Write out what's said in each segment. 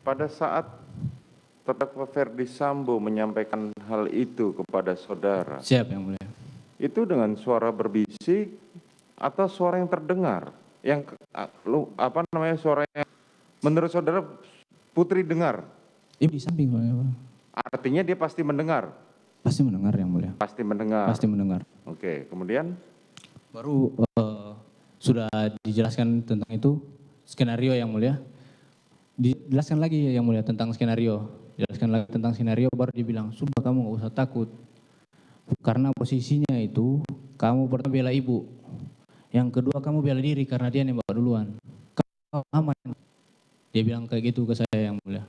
Pada saat terdakwa Ferdi Sambo menyampaikan hal itu kepada saudara, Siap yang mulia. itu dengan suara berbisik atau suara yang terdengar? Yang suara yang menurut saudara Putri dengar? Ibu di samping Pak. Artinya dia pasti mendengar? Pasti mendengar yang mulia. Pasti mendengar. Pasti mendengar. Oke, kemudian? Baru sudah dijelaskan tentang itu skenario yang mulia. Dijelaskan lagi yang mulia tentang skenario. Jelaskan lagi tentang skenario baru dibilang, sudah kamu nggak usah takut. Karena posisinya itu kamu pertama bela ibu. Yang kedua kamu bela diri karena dia nembak duluan. Kau aman. Dia bilang kayak gitu ke saya yang mulia.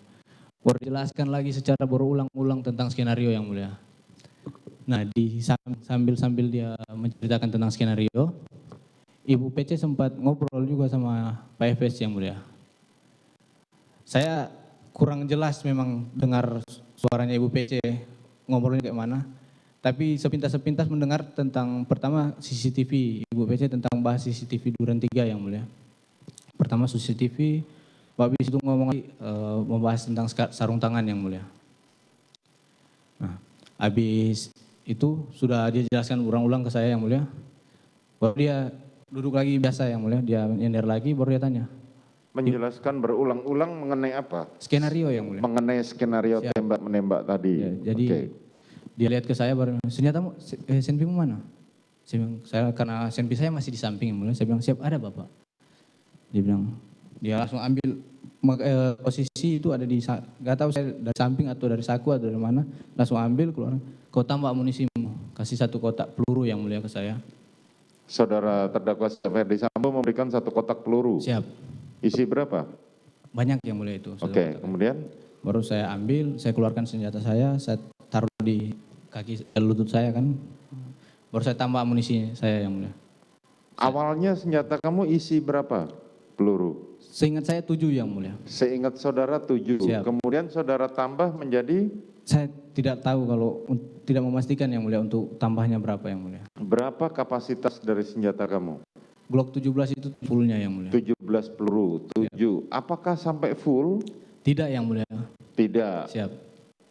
Baru dijelaskan lagi secara berulang-ulang tentang skenario yang mulia. Nah, sambil dia menceritakan tentang skenario, Ibu PC sempat ngobrol juga sama Pak Efes yang mulia. Saya kurang jelas memang dengar suaranya Ibu PC, ngobrolnya kayak mana. Tapi sepintas-sepintas mendengar tentang pertama CCTV, Ibu PC tentang bahas CCTV Duren 3 yang mulia. Pertama CCTV, Pak Bis itu ngomong membahas tentang sarung tangan yang mulia. Nah, habis itu sudah dia jelaskan ulang-ulang ke saya yang mulia. Baru dia duduk lagi biasa yang mulia, dia nyender lagi baru dia tanya. Menjelaskan berulang-ulang mengenai apa? Skenario yang mulia. Mengenai skenario tembak-menembak tadi. Ya, jadi dia lihat ke saya baru, senjatamu, senpimu mana? Saya karena senpi saya masih di samping yang mulia, saya bilang siap ada Bapak. Dia bilang, dia langsung ambil posisi itu ada di, nggak tahu saya dari samping atau dari saku atau dari mana, langsung ambil keluar, kau tambah amunisimu, kasih 1 kotak peluru yang mulia ke saya. Saudara terdakwa Ferdi Sambo memberikan 1 kotak peluru. Siap. Isi berapa? Banyak yang mulia itu. Oke, kemudian? Baru saya ambil, saya keluarkan senjata saya taruh di kaki lutut saya kan. Baru saya tambah amunisi saya yang mulia. Awalnya senjata kamu isi berapa peluru? Seingat saya 7 yang mulia. Seingat saudara 7. Siap. Kemudian saudara tambah menjadi? Saya tidak tahu kalau tidak memastikan yang mulia untuk tambahnya berapa yang mulia. Berapa kapasitas dari senjata kamu? Glock 17 itu fullnya yang mulia. 17 peluru, 7. Siap. Apakah sampai full? Tidak yang mulia. Tidak. Siap.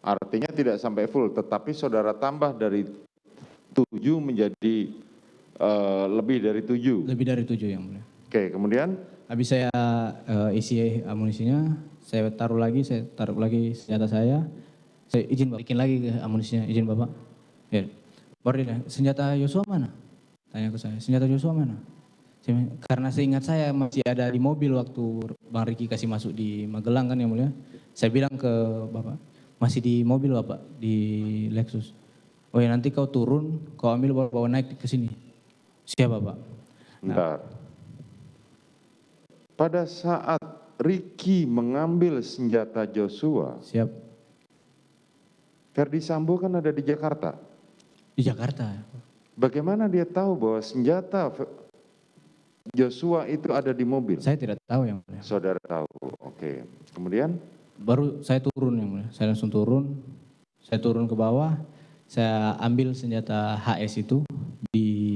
Artinya tidak sampai full, tetapi saudara tambah dari 7 menjadi lebih dari 7. Lebih dari 7 yang mulia. Oke, kemudian? Habis saya isi amunisinya, saya taruh lagi senjata saya izin Bapak, bikin lagi amunisinya, izin Bapak. Ya. Baru dia, senjata Yosua mana? Tanya ke saya, senjata Yosua mana? Karena seingat saya masih ada di mobil waktu Bang Riki kasih masuk di Magelang kan yang mulia. Saya bilang ke Bapak, masih di mobil Bapak, di Lexus. Oh ya nanti kau turun, kau ambil bawa naik ke sini. Siap Bapak. Bentar. Pada saat Riki mengambil senjata Joshua. Siap. Ferdi Sambo kan ada di Jakarta. Di Jakarta. Bagaimana dia tahu bahwa senjata Joshua itu ada di mobil? Saya tidak tahu yang mulia. Saudara tahu, oke. Kemudian? Baru saya turun yang mulia, saya langsung turun. Saya turun ke bawah, saya ambil senjata HS itu di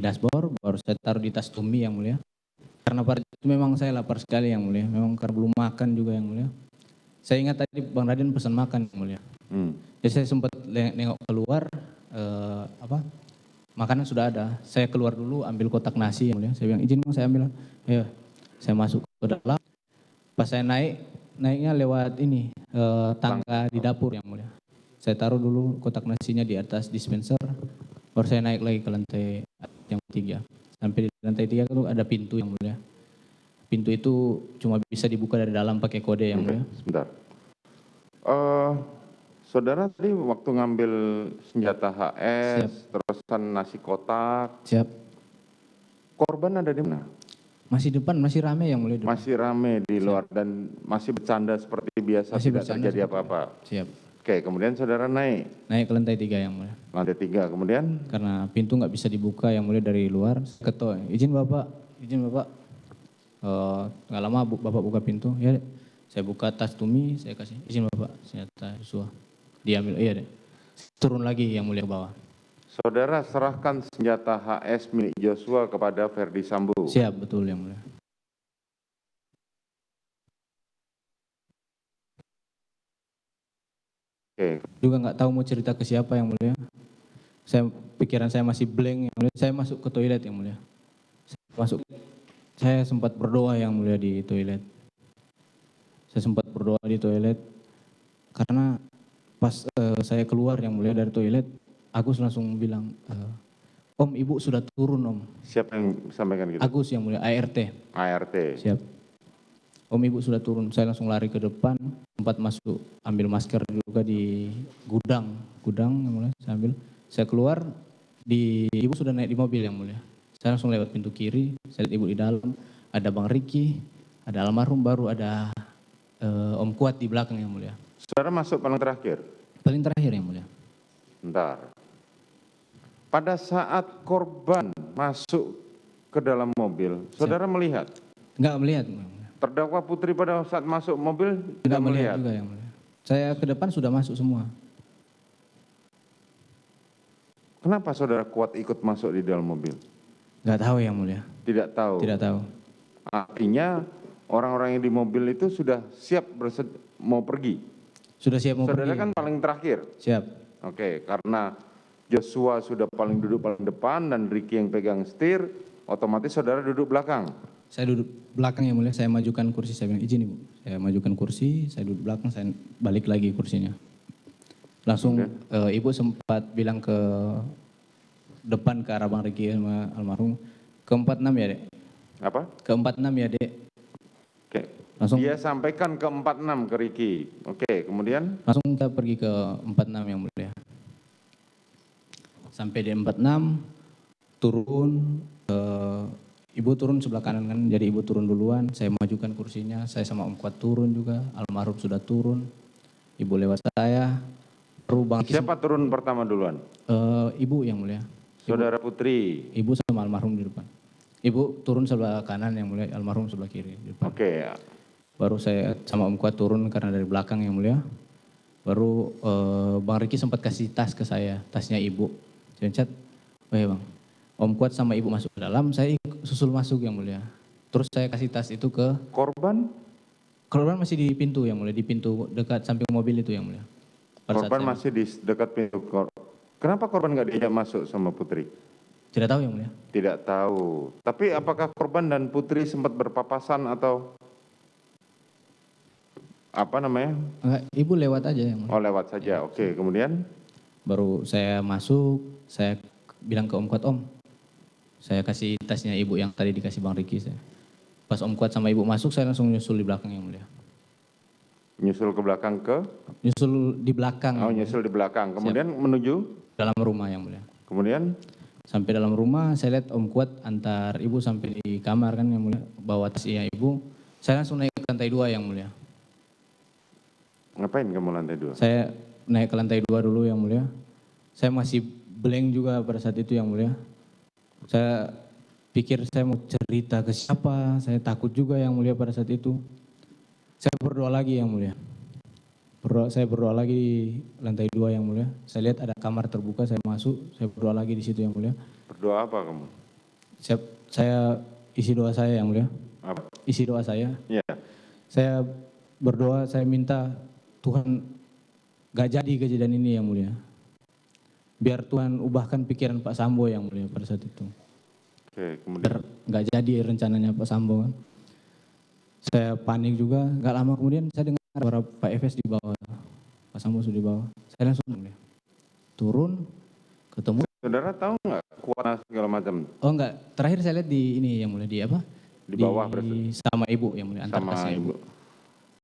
dashboard, baru saya taruh di tas Tumi yang mulia. Karena pada itu memang saya lapar sekali yang mulia, memang karena belum makan juga yang mulia. Saya ingat tadi Bang Raden pesan makan yang mulia. Jadi saya sempat nengok keluar, makanan sudah ada. Saya keluar dulu ambil kotak nasi yang mulia. Saya bilang izin Bang saya ambil. Ya, saya masuk ke dalam. Pas saya naiknya lewat ini tangga di dapur yang mulia. Saya taruh dulu kotak nasinya di atas dispenser. Baru saya naik lagi ke lantai yang 3. Sampai di lantai 3 itu ada pintu yang mulia. Pintu itu cuma bisa dibuka dari dalam pakai kode yang mulia. Sebentar. Saudara tadi waktu ngambil senjata HS, terusan nasi kotak. Siap. Korban ada di mana? Masih depan, masih rame yang mulia. Masih rame di luar dan masih bercanda seperti biasa, masih tidak terjadi apa-apa. Siap. Oke, kemudian saudara naik? Naik ke lantai 3 yang mulia. Lantai 3, kemudian? Karena pintu nggak bisa dibuka yang mulia dari luar. Ketok, izin Bapak. Nggak lama Bapak buka pintu, ya saya buka tas Tumi, saya kasih, izin Bapak, senjata Joshua. Diambil, iya deh. Turun lagi yang mulia ke bawah. Saudara serahkan senjata HS milik Joshua kepada Ferdi Sambo? Siap, betul yang mulia. Oke, Juga nggak tahu mau cerita ke siapa yang mulia. Pikiran saya masih blank yang mulia. Saya masuk ke toilet yang mulia. Saya sempat berdoa yang mulia di toilet. Saya sempat berdoa di toilet karena pas saya keluar yang mulia dari toilet, Agus langsung bilang, Om, Ibu sudah turun, Om. siapa yang sampaikan gitu? Agus yang mulia, ART. ART. Siap. Om, Ibu sudah turun. Saya langsung lari ke depan, sempat masuk, ambil masker juga di gudang yang mulia. Saya keluar, Ibu sudah naik di mobil yang mulia. Saya langsung lewat pintu kiri, saya lihat Ibu di dalam, ada Bang Riki, ada almarhum, baru ada Om Kuat di belakang yang mulia. Saudara masuk paling terakhir? Paling terakhir yang mulia. Bentar. Pada saat korban masuk ke dalam mobil, saudara melihat? Enggak melihat. Yang mulia. Terdakwa Putri pada saat masuk mobil Tidak tidak melihat melihat? juga yang mulia. Saya ke depan sudah masuk semua. Kenapa saudara Kuat ikut masuk di dalam mobil? Enggak tahu yang mulia. Tidak tahu. Tidak tahu. Artinya orang-orang yang di mobil itu sudah siap mau pergi. Sudah siap mau Saudara pergi. kan paling terakhir. Siap. Oke, karena Joshua sudah duduk paling depan dan Ricky yang pegang setir, otomatis saudara duduk belakang. Saya duduk belakang yang mulia, saya majukan kursi, saya bilang izin Ibu. Saya majukan kursi, saya duduk belakang, saya balik lagi kursinya. Langsung Ibu sempat bilang ke depan ke arah Bang Riki sama almarhum, ke 46 ya Dek? Apa? Ke 46 ya Dek? Oke. Langsung Dia sampaikan ke 46 ke Ricky. Oke, kemudian? langsung kita pergi ke 46 yang mulia. Sampai di 46, turun, Ibu turun sebelah kanan kan, jadi Ibu turun duluan, saya majukan kursinya, saya sama Om Kuat turun juga, almarhum sudah turun, Ibu lewat saya, baru Bang Riki Siapa turun pertama duluan? Ibu yang mulia. Saudara Putri. Ibu sama almarhum di depan. Ibu turun sebelah kanan yang mulia, almarhum sebelah kiri di depan. Oke. Baru saya sama Om Kuat turun karena dari belakang yang mulia. Baru Bang Riki sempat kasih tas ke saya, tasnya Ibu. Saya cat, oh ya Bang, Om Kuat sama Ibu masuk ke dalam, saya susul masuk yang mulia. Terus saya kasih tas itu ke Korban? korban masih di pintu yang mulia, di pintu dekat samping mobil itu yang mulia. Pada saat Korban saya masih di dekat pintu. Kenapa korban nggak diajak masuk sama Putri? tidak tahu yang mulia. Tidak tahu. Tapi apakah korban dan Putri sempat berpapasan atau apa namanya? Enggak, Ibu lewat aja yang mulia. Oh, lewat saja. Oke, kemudian? Baru saya masuk, saya bilang ke Om Kuat, Om, saya kasih tasnya Ibu yang tadi dikasih Bang Riki. Pas Om Kuat sama Ibu masuk, saya langsung nyusul di belakang yang mulia. Nyusul ke belakang ke? Nyusul di belakang. Oh, nyusul di belakang. Kemudian menuju? Dalam rumah yang mulia. Kemudian? Sampai dalam rumah, saya lihat Om Kuat antar Ibu sampai di kamar kan yang mulia. Bawa tasnya Ibu, saya langsung naik ke lantai 2 yang mulia. Ngapain kamu lantai 2? Saya naik ke lantai 2 dulu yang mulia. Saya masih blank juga pada saat itu yang mulia. Saya pikir saya mau cerita ke siapa, saya takut juga yang mulia pada saat itu. Saya berdoa lagi yang mulia. Saya berdoa lagi di lantai 2 yang mulia. Saya lihat ada kamar terbuka, saya masuk, saya berdoa lagi di situ yang mulia. Berdoa apa kamu? Saya isi doa saya yang mulia. Apa? Isi doa saya. Ya. Saya berdoa, saya minta Tuhan gak jadi kejadian ini yang mulia. Biar Tuhan ubahkan pikiran Pak Sambo yang mulia pada saat itu. Oke, kemudian? Biar gak jadi rencananya Pak Sambo kan. Saya panik juga, gak lama kemudian saya dengar suara Pak Efes di bawah. Pak Sambo sudah di bawah. Saya langsung mulia. Turun, ketemu. Saudara tahu nggak kuat segala macam? Oh enggak, terakhir saya lihat di ini yang mulia, di apa? Di bawah berarti? Sama Ibu yang mulia, antar Sama tasnya Ibu.